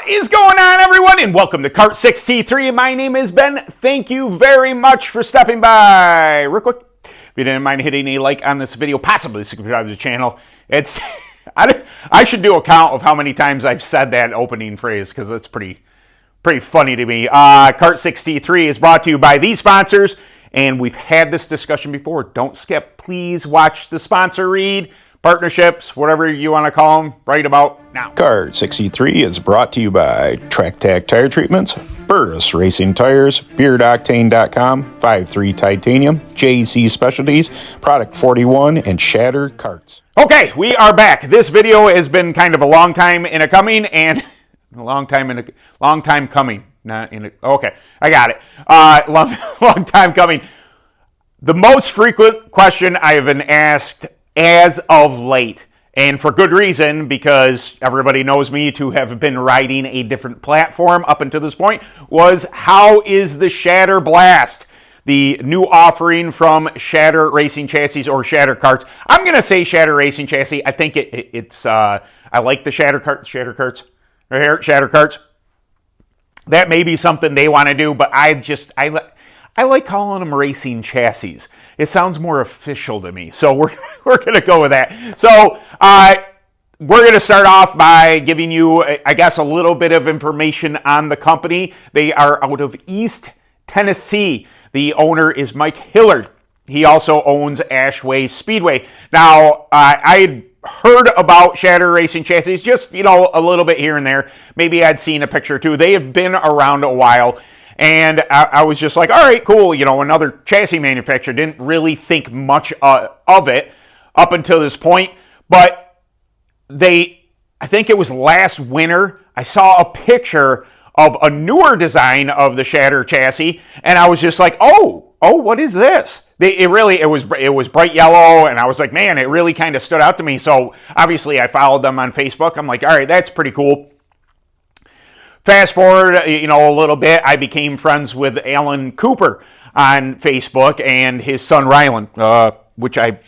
What is going on, everyone, and welcome to Kart 6T3. My name is Ben. Thank you very much for stopping by. Real quick, if you didn't mind hitting a like on this video, possibly subscribe to the channel. It's I should do a count of how many times I've said that opening phrase because it's pretty funny to me. Kart 6T3 is brought to you by these sponsors, and we've had this discussion before. Don't skip. Please watch the sponsor read. Partnerships, whatever you want to call them, right about now. Kart 6T3 is brought to you by Track Tack Tire Treatments, Burris Racing Tires, BeardOctane.com, 5.3 Titanium, JC Specialties, Product 41, and Shatter Karts. Okay, we are back. This video has been kind of a long time in a coming, and a long time coming. Not in a, okay, I got it. Long time coming. The most frequent question I have been asked as of late, and for good reason, because everybody knows me to have been riding a different platform up until this point, was how is the Shatter Blast, the new offering from Shatter Racing Chassis or Shatter Karts? I'm going to say Shatter Racing Chassis. I think it's I like the Shatter Karts right here, Shatter Karts. That may be something they want to do, but I like calling them racing chassis. It sounds more official to me, so we're going to go with that. So we're going to start off by giving you, I guess, a little bit of information on the company. They are out of East Tennessee. The owner is Mike Hillard. He also owns Ashway Speedway. Now, I heard about Shatter Racing Chassis, just, a little bit here and there. Maybe I'd seen a picture or two. They have been around a while. And I was just like, all right, cool. Another chassis manufacturer. Didn't really think much of it up until this point. But I think it was last winter, I saw a picture of a newer design of the Shatter chassis. And I was just like, oh, what is this? It was bright yellow. And I was like, man, it really kind of stood out to me. So obviously I followed them on Facebook. I'm like, all right, that's pretty cool. Fast forward, a little bit, I became friends with Alan Cooper on Facebook and his son Rylan, which I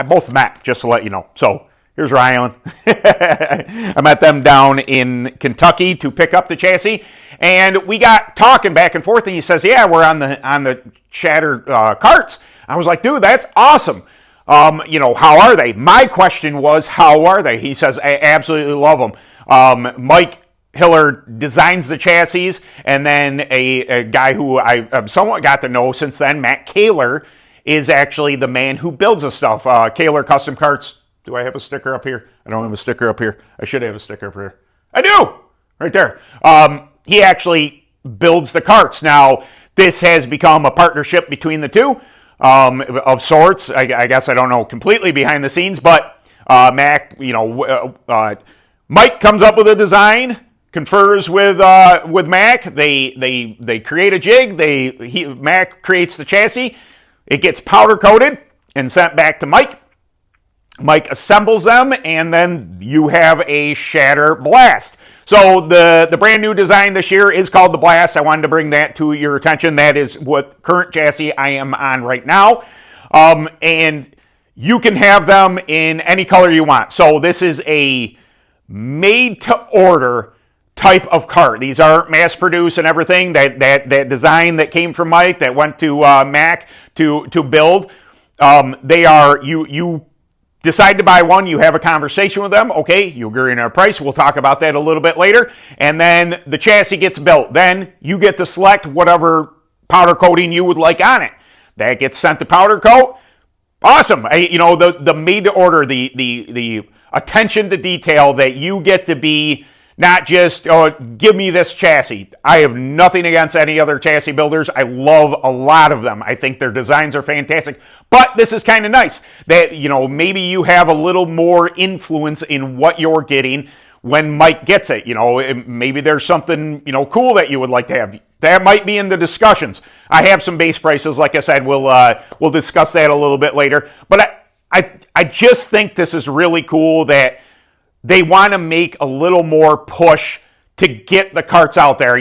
both met, just to let you know. So here's Rylan. I met them down in Kentucky to pick up the chassis, and we got talking back and forth. And he says, "Yeah, we're on the Shatter Karts." I was like, "Dude, that's awesome. How are they?" My question was, "How are they?" He says, "I absolutely love them." Mike Hillard designs the chassis, and then a guy who I've somewhat got to know since then, Mack Caylor, is actually the man who builds the stuff. Caylor Custom Karts. Do I have a sticker up here? I don't have a sticker up here. I should have a sticker up here. I do! Right there. He actually builds the karts. Now, this has become a partnership between the two of sorts. I guess I don't know completely behind the scenes, but Mack, Mike comes up with a design, confers with Mack. They create a jig. Mack creates the chassis. It gets powder coated and sent back to Mike. Mike assembles them, and then you have a Shatter Blast. So the brand new design this year is called the Blast. I wanted to bring that to your attention. That is what current chassis I am on right now, and you can have them in any color you want. So this is a made-to-order type of kart. These aren't mass-produced and everything. That design that came from Mike, that went to Mack to build, they are, you decide to buy one, you have a conversation with them, okay, you agree on a price, we'll talk about that a little bit later, and then the chassis gets built. Then you get to select whatever powder coating you would like on it. That gets sent to powder coat. Awesome. The made-to-order, the attention to detail that you get to be not just, give me this chassis. I have nothing against any other chassis builders. I love a lot of them. I think their designs are fantastic. But this is kind of nice that, maybe you have a little more influence in what you're getting when Mike gets it. Maybe there's something, cool that you would like to have. That might be in the discussions. I have some base prices. Like I said, we'll discuss that a little bit later. But I just think this is really cool that they want to make a little more push to get the karts out there.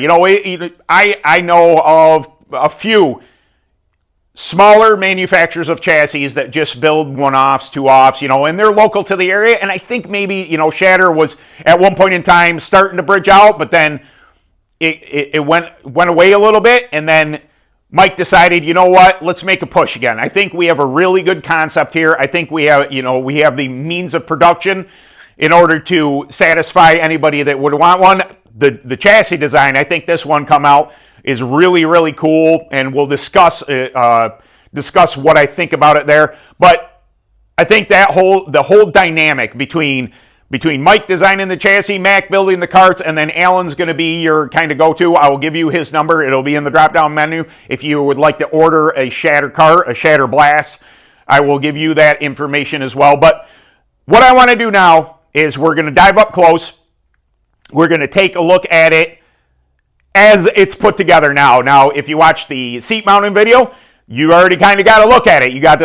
I know of a few smaller manufacturers of chassis that just build one-offs, two-offs, and they're local to the area. And I think maybe, Shatter was at one point in time starting to bridge out, but then it went away a little bit, and then Mike decided, you know what, let's make a push again. I think we have a really good concept here. I think we have the means of production in order to satisfy anybody that would want one. The chassis design, I think this one come out is really, really cool, and we'll discuss what I think about it there. But I think the whole dynamic between Mike designing the chassis, Mack building the carts, and then Alan's going to be your kind of go-to. I will give you his number. It'll be in the drop-down menu. If you would like to order a Shatter Kart, a Shatter Blast, I will give you that information as well. But what I want to do now is we're going to dive up close. We're going to take a look at it as it's put together now. Now, if you watch the seat mounting video, you already kind of got to look at it. You got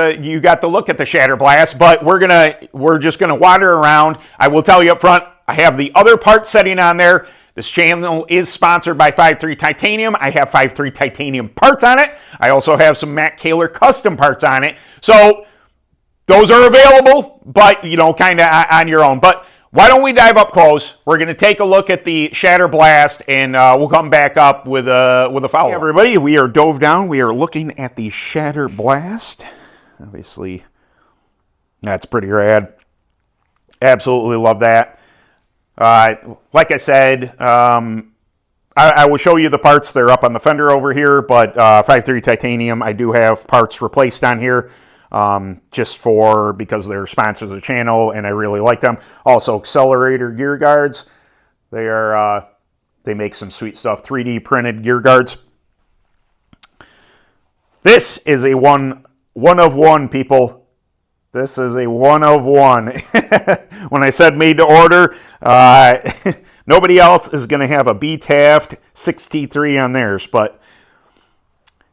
to look at the Shatter Blast, but we're just gonna wander around. I will tell you up front, I have the other part setting on there. This channel is sponsored by 5.3 Titanium. I have 5.3 Titanium parts on it. I also have some Mack Caylor custom parts on it. So those are available, but kind of on your own. But why don't we dive up close? We're going to take a look at the Shatter Blast, and we'll come back up with a follow-up. Hey everybody, we are dove down. We are looking at the Shatter Blast. Obviously, that's pretty rad. Absolutely love that. Like I said, I will show you the parts. They're up on the fender over here, but 5.3 Titanium, I do have parts replaced on here. Just because they're sponsors of the channel and I really like them. Also, accelerator gear guards. They make some sweet stuff. 3D printed gear guards. This is a one of one, people. This is a one of one. When I said made to order, nobody else is going to have a B-Taft 6T3 on theirs, but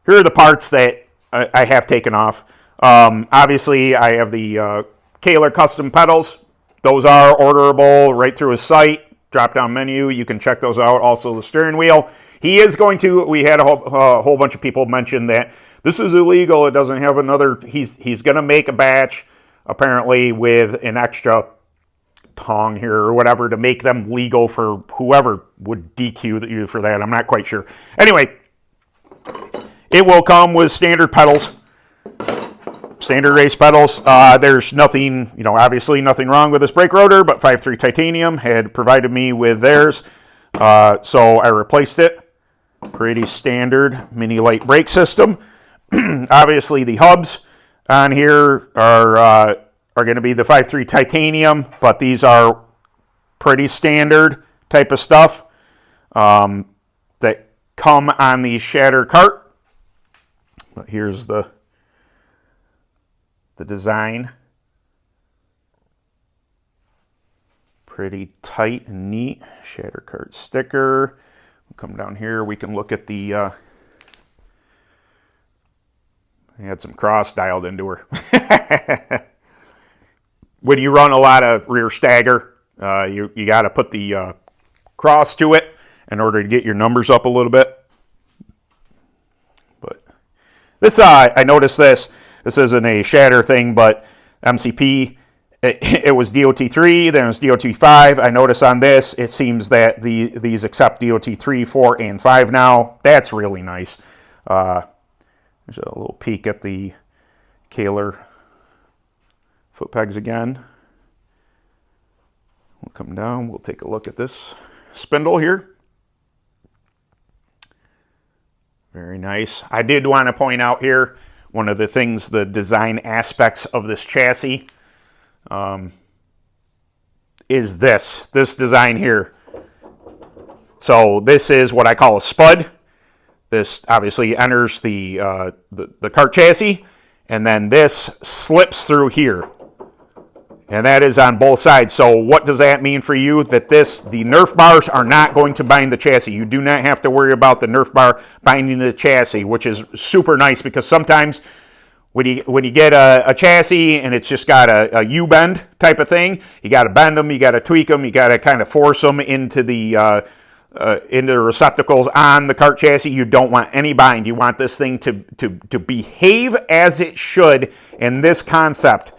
here are the parts that I have taken off. Obviously, I have the Caylor custom pedals. Those are orderable right through his site. Drop-down menu. You can check those out. Also, the steering wheel. He is going to. We had a whole bunch of people mention that this is illegal. It doesn't have another. He's going to make a batch, apparently, with an extra tong here or whatever to make them legal for whoever would DQ you for that. I'm not quite sure. Anyway, it will come with standard pedals. Standard race pedals. There's nothing, obviously nothing wrong with this brake rotor, but 5.3 Titanium had provided me with theirs. So I replaced it. Pretty standard mini light brake system. Obviously the hubs on here are going to be the 5.3 Titanium, but these are pretty standard type of stuff that come on the Shatter Kart. But here's the design. Pretty tight and neat. Shatter Kart sticker. We'll come down here. We can look at the I had some cross dialed into her. When you run a lot of rear stagger, you got to put the cross to it in order to get your numbers up a little bit. But this, I noticed this. This isn't a Shatter thing, but MCP, it was DOT3, then it was DOT5. I notice on this, it seems that these accept DOT3, 4, and 5 now. That's really nice. There's a little peek at the Caylor foot pegs again. We'll come down. We'll take a look at this spindle here. Very nice. I did want to point out here, one of the things, the design aspects of this chassis is this design here. So this is what I call a spud. This obviously enters the kart chassis, and then this slips through here. And that is on both sides. So what does that mean for you? That the Nerf bars are not going to bind the chassis. You do not have to worry about the Nerf bar binding the chassis, which is super nice because sometimes when you get a chassis and it's just got a U-bend type of thing, you got to bend them, you got to tweak them, you got to kind of force them into the into the receptacles on the Kart chassis. You don't want any bind. You want this thing to behave as it should, and this concept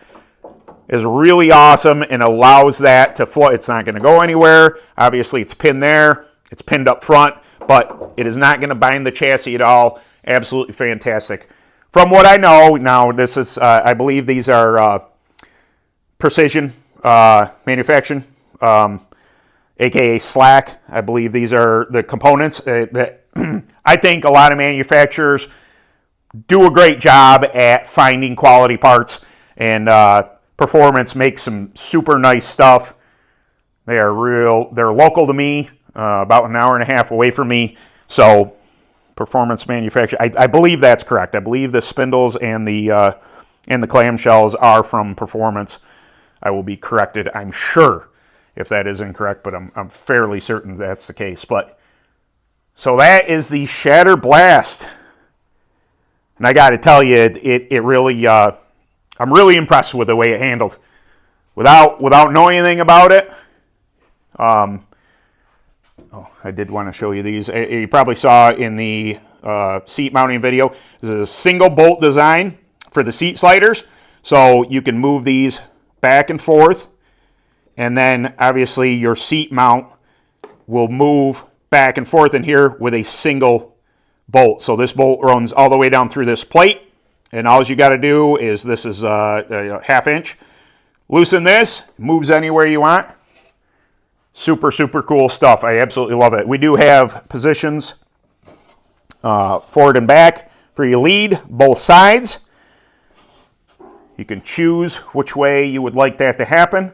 is really awesome and allows that to flow. It's not going to go anywhere. Obviously, it's pinned there. It's pinned up front, but it is not going to bind the chassis at all. Absolutely fantastic. From what I know, now this is, I believe these are precision manufacturing, aka Slack. I believe these are the components that I think a lot of manufacturers do a great job at finding quality parts, and Performance makes some super nice stuff. They're local to me, about an hour and a half away from me. So Performance manufacturer, I believe that's correct. I believe the spindles and the clamshells are from Performance. I will be corrected, I'm sure, if that is incorrect, but I'm fairly certain that's the case. But so that is the Shatter Blast, and I got to tell you, it really, I'm really impressed with the way it handled, without knowing anything about it. I did want to show you these. You probably saw in the seat mounting video. This is a single bolt design for the seat sliders, so you can move these back and forth, and then obviously your seat mount will move back and forth in here with a single bolt. So this bolt runs all the way down through this plate, and all you got to do is, this is a ½ inch. Loosen this, moves anywhere you want. Super, super cool stuff. I absolutely love it. We do have positions forward and back for your lead, both sides. You can choose which way you would like that to happen.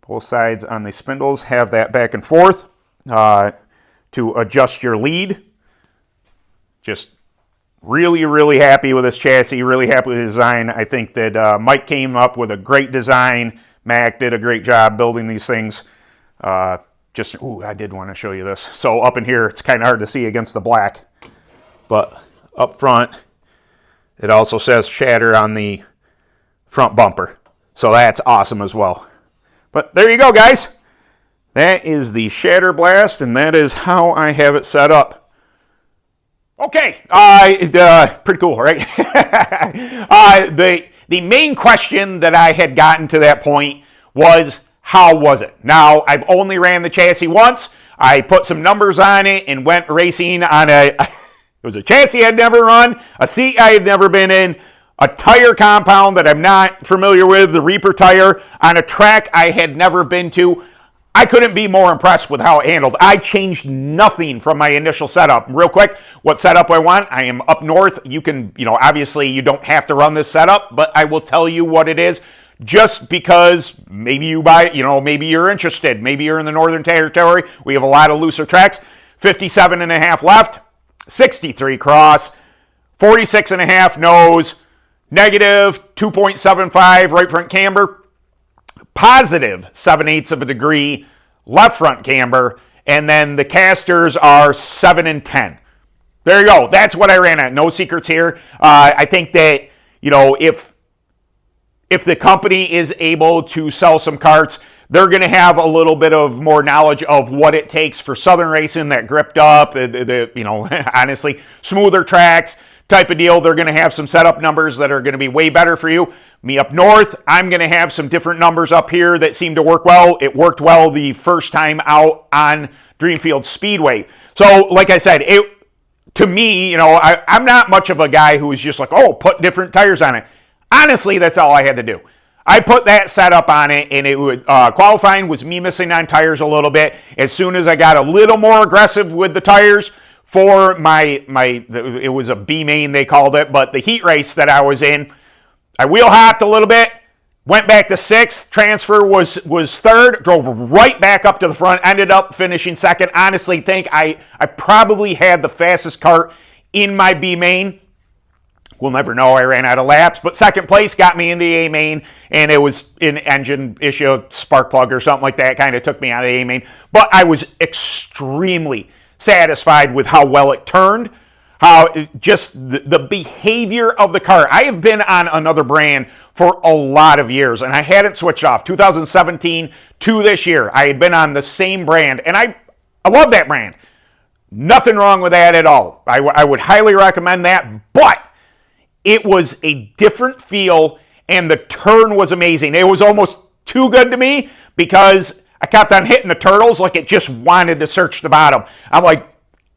Both sides on the spindles have that back and forth to adjust your lead. Just really, really happy with this chassis, really happy with the design. I think that Mike came up with a great design. Mack did a great job building these things. I did want to show you this. So up in here, it's kind of hard to see against the black, but up front, it also says Shatter on the front bumper. So that's awesome as well. But there you go, guys. That is the Shatter Blast, and that is how I have it set up. Okay, pretty cool, right? The main question that I had gotten to that point was, how was it? Now, I've only ran the chassis once. I put some numbers on it and went racing on it was a chassis I'd never run, a seat I had never been in, a tire compound that I'm not familiar with, the Reaper tire, on a track I had never been to. I couldn't be more impressed with how it handled. I changed nothing from my initial setup. Real quick, what setup I want? I am up north. You can, obviously you don't have to run this setup, but I will tell you what it is, just because maybe you buy it, maybe you're interested. Maybe you're in the Northern Territory. We have a lot of looser tracks. 57.5 left, 63 cross, 46.5 nose, negative 2.75 right front camber, positive 7/8 of a degree left front camber, and then the casters are 7 and 10. There you go. That's what I ran at. No secrets here. I think that, if the company is able to sell some karts, they're going to have a little bit of more knowledge of what it takes for Southern racing, that gripped up, honestly, smoother tracks type of deal. They're going to have some setup numbers that are going to be way better for you. Me up north, I'm going to have some different numbers up here that seem to work well. It worked well the first time out on Dreamfield Speedway. So, like I said, to me, I'm not much of a guy who is just like, put different tires on it. Honestly, that's all I had to do. I put that setup on it, and it would qualifying was me missing on tires a little bit. As soon as I got a little more aggressive with the tires for it was a B main they called it, but the heat race that I was in, I wheel hopped a little bit, went back to 6th, transfer was 3rd, drove right back up to the front, ended up finishing 2nd. Honestly, think I probably had the fastest kart in my B main. We'll never know. I ran out of laps, but 2nd place got me in the A main, and it was an engine issue, spark plug or something like that, kind of took me out of the A main. But I was extremely satisfied with how well it turned, how just the behavior of the car. I have been on another brand for a lot of years, and I hadn't switched off. 2017 to this year, I had been on the same brand, and I love that brand. Nothing wrong with that at all. I would highly recommend that, but it was a different feel, and the turn was amazing. It was almost too good to me because I kept on hitting the turtles like it just wanted to search the bottom. I'm like,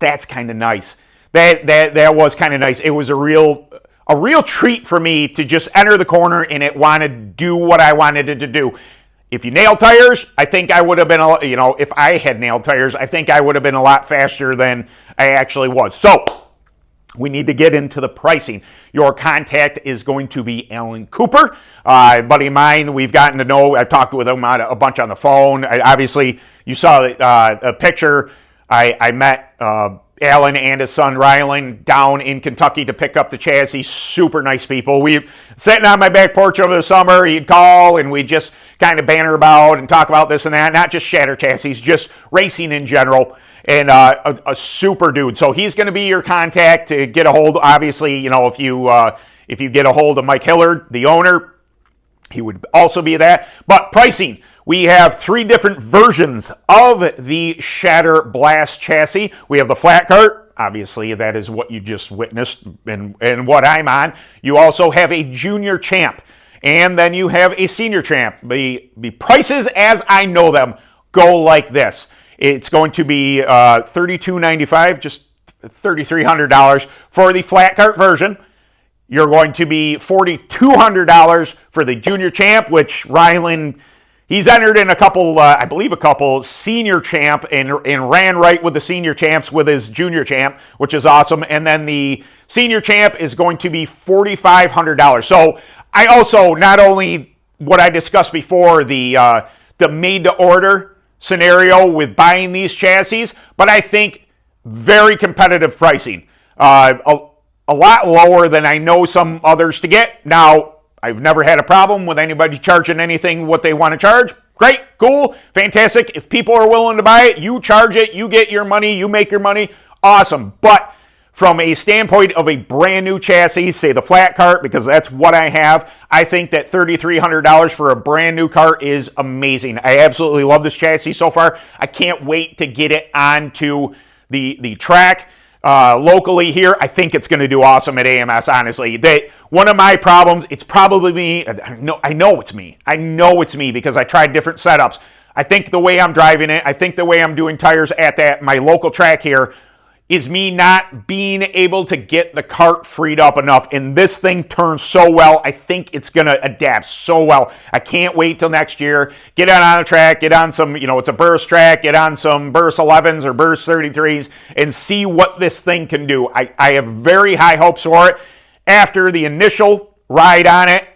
that's kind of nice. That was kind of nice. It was a real treat for me to just enter the corner and it wanted to do what I wanted it to do. If you nail tires, I think I would have been, if I had nailed tires, I think I would have been a lot faster than I actually was. So we need to get into the pricing. Your contact is going to be Alan Cooper, a buddy of mine. We've gotten to know, I've talked with him a bunch on the phone. Obviously, you saw a picture. I met Alan and his son Rylan down in Kentucky to pick up the chassis. Super nice people. We sitting on my back porch over the summer. He'd call and we'd just kind of banter about and talk about this and that. Not just Shatter chassis, just racing in general. And a super dude. So he's going to be your contact to get a hold. Obviously, if you get a hold of Mike Hillard, the owner, he would also be that. But pricing. We have 3 different versions of the Shatter Blast chassis. We have the flat cart. Obviously, that is what you just witnessed and what I'm on. You also have a junior champ. And then you have a senior champ. The prices as I know them go like this. It's going to be $32.95, just $3,300 for the flat cart version. You're going to be $4,200 for the junior champ, which Rylan... He's entered in a couple senior champ and ran right with the senior champs with his junior champ, which is awesome. And then the senior champ is going to be $4,500. So I also, not only what I discussed before, the made-to-order scenario with buying these chassis, but I think very competitive pricing. A lot lower than I know some others to get. Now, I've never had a problem with anybody charging anything what they want to charge. Great, cool, fantastic. If people are willing to buy it, you charge it, you get your money, you make your money. Awesome. But from a standpoint of a brand new chassis, say the flat cart, because that's what I have, I think that $3,300 for a brand new cart is amazing. I absolutely love this chassis so far. I can't wait to get it onto the track. Locally here, I think it's going to do awesome at AMS, honestly. One of my problems, it's probably me. I know it's me. I know it's me because I tried different setups. I think the way I'm driving it, I think the way I'm doing tires at my local track here is me not being able to get the cart freed up enough. And this thing turns so well. I think it's going to adapt so well. I can't wait till next year. Get out on the track, get on some, it's a Burris track, get on some Burris 11s or Burris 33s and see what this thing can do. I have very high hopes for it. After the initial ride on it,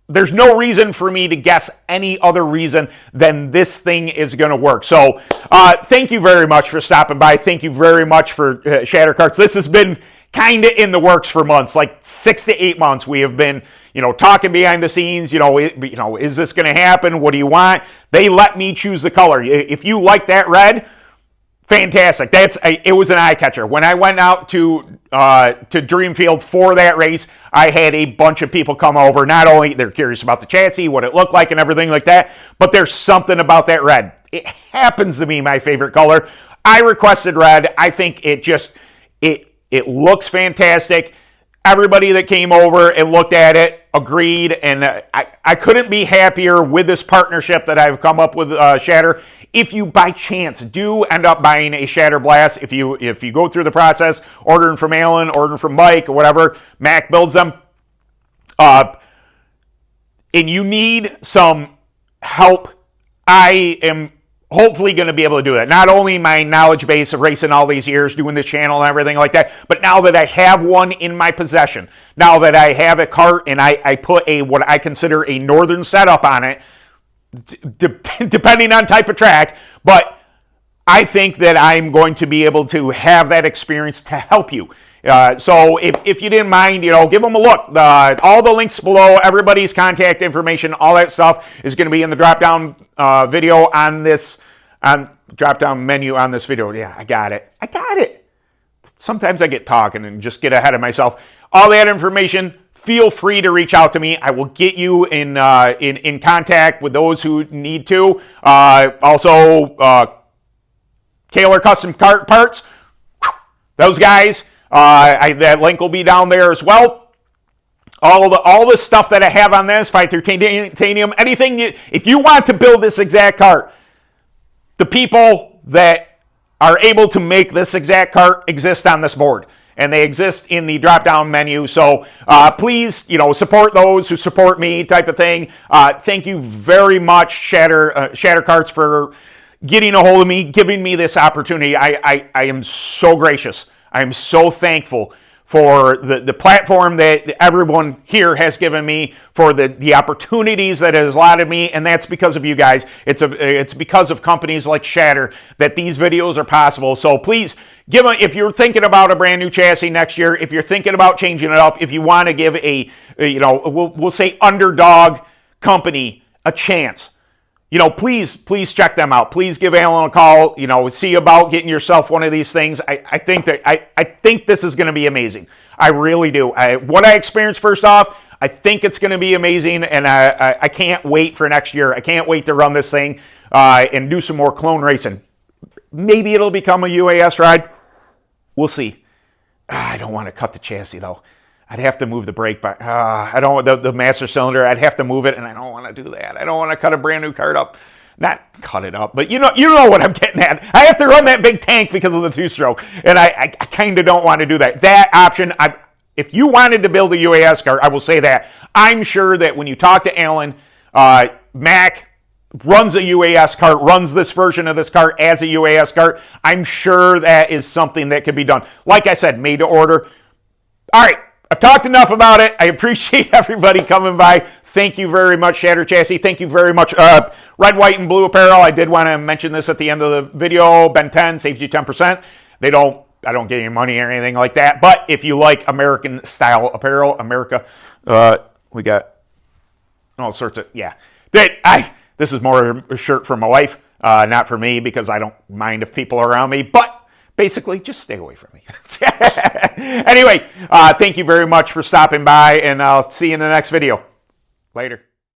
there's no reason for me to guess any other reason than this thing is going to work. So thank you very much for stopping by. Thank you very much for Shatter Karts. This has been kind of in the works for months, like 6 to 8 months. We have been, talking behind the scenes. Is this going to happen? What do you want? They let me choose the color. If you like that red, fantastic. It was an eye catcher. When I went out to Dreamfield for that race, I had a bunch of people come over. Not only they're curious about the chassis, what it looked like and everything like that, but there's something about that red. It happens to be my favorite color. I requested red. I think it looks fantastic. Everybody that came over and looked at it agreed, and I couldn't be happier with this partnership that I've come up with Shatter. If you by chance do end up buying a Shatter Blast, if you go through the process, ordering from Alan, ordering from Mike, or whatever, Mack builds them, and you need some help, I am hopefully going to be able to do that. Not only my knowledge base of racing all these years, doing this channel and everything like that, but now that I have one in my possession, now that I have a cart and I put what I consider a northern setup on it, depending on type of track, but I think that I'm going to be able to have that experience to help you. So if you didn't mind, give them a look. All the links below, everybody's contact information, all that stuff is going to be in the drop-down video on this, drop-down menu on this video. Yeah, I got it. Sometimes I get talking and just get ahead of myself. All that information, feel free to reach out to me. I will get you in contact with those who need to. Also, Caylor Custom Kart Parts. Those guys, that link will be down there as well. All the stuff that I have on this, 5 titanium, anything, if you want to build this exact cart, the people that are able to make this exact cart exist on this board. And they exist in the drop-down menu. So please, support those who support me type of thing. Thank you very much, Shatter Karts, for getting a hold of me, giving me this opportunity. I am so gracious. I am so thankful for the platform that everyone here has given me, for the opportunities that it has allotted me, and that's because of you guys. It's because of companies like Shatter that these videos are possible. So please, if you're thinking about a brand new chassis next year, if you're thinking about changing it up, if you want to give we'll say underdog company a chance, please check them out. Please give Alan a call. See about getting yourself one of these things. I think this is going to be amazing. I really do. What I experienced first off, I think it's going to be amazing, and I can't wait for next year. I can't wait to run this thing and do some more clone racing. Maybe it'll become a UAS ride. We'll see. I don't want to cut the chassis though. I'd have to move the brake by. I don't the master cylinder. I'd have to move it, and I don't want to do that. I don't want to cut a brand new cart up. Not cut it up, but you know what I'm getting at. I have to run that big tank because of the two-stroke, and I kind of don't want to do that. That option, if you wanted to build a UAS cart, I will say that. I'm sure that when you talk to Alan, Mack runs a UAS cart, runs this version of this cart as a UAS cart. I'm sure that is something that could be done. Like I said, made to order. All right. I've talked enough about it. I appreciate everybody coming by. Thank you very much, Shatter Chassis. Thank you very much, Red, White, and Blue Apparel. I did want to mention this at the end of the video. Ben 10 saves you 10%. I don't get any money or anything like that. But if you like American style apparel, we got all sorts of, yeah. This is more a shirt for my wife, not for me, because I don't mind if people are around me. But basically, just stay away from me. Anyway, thank you very much for stopping by, and I'll see you in the next video. Later.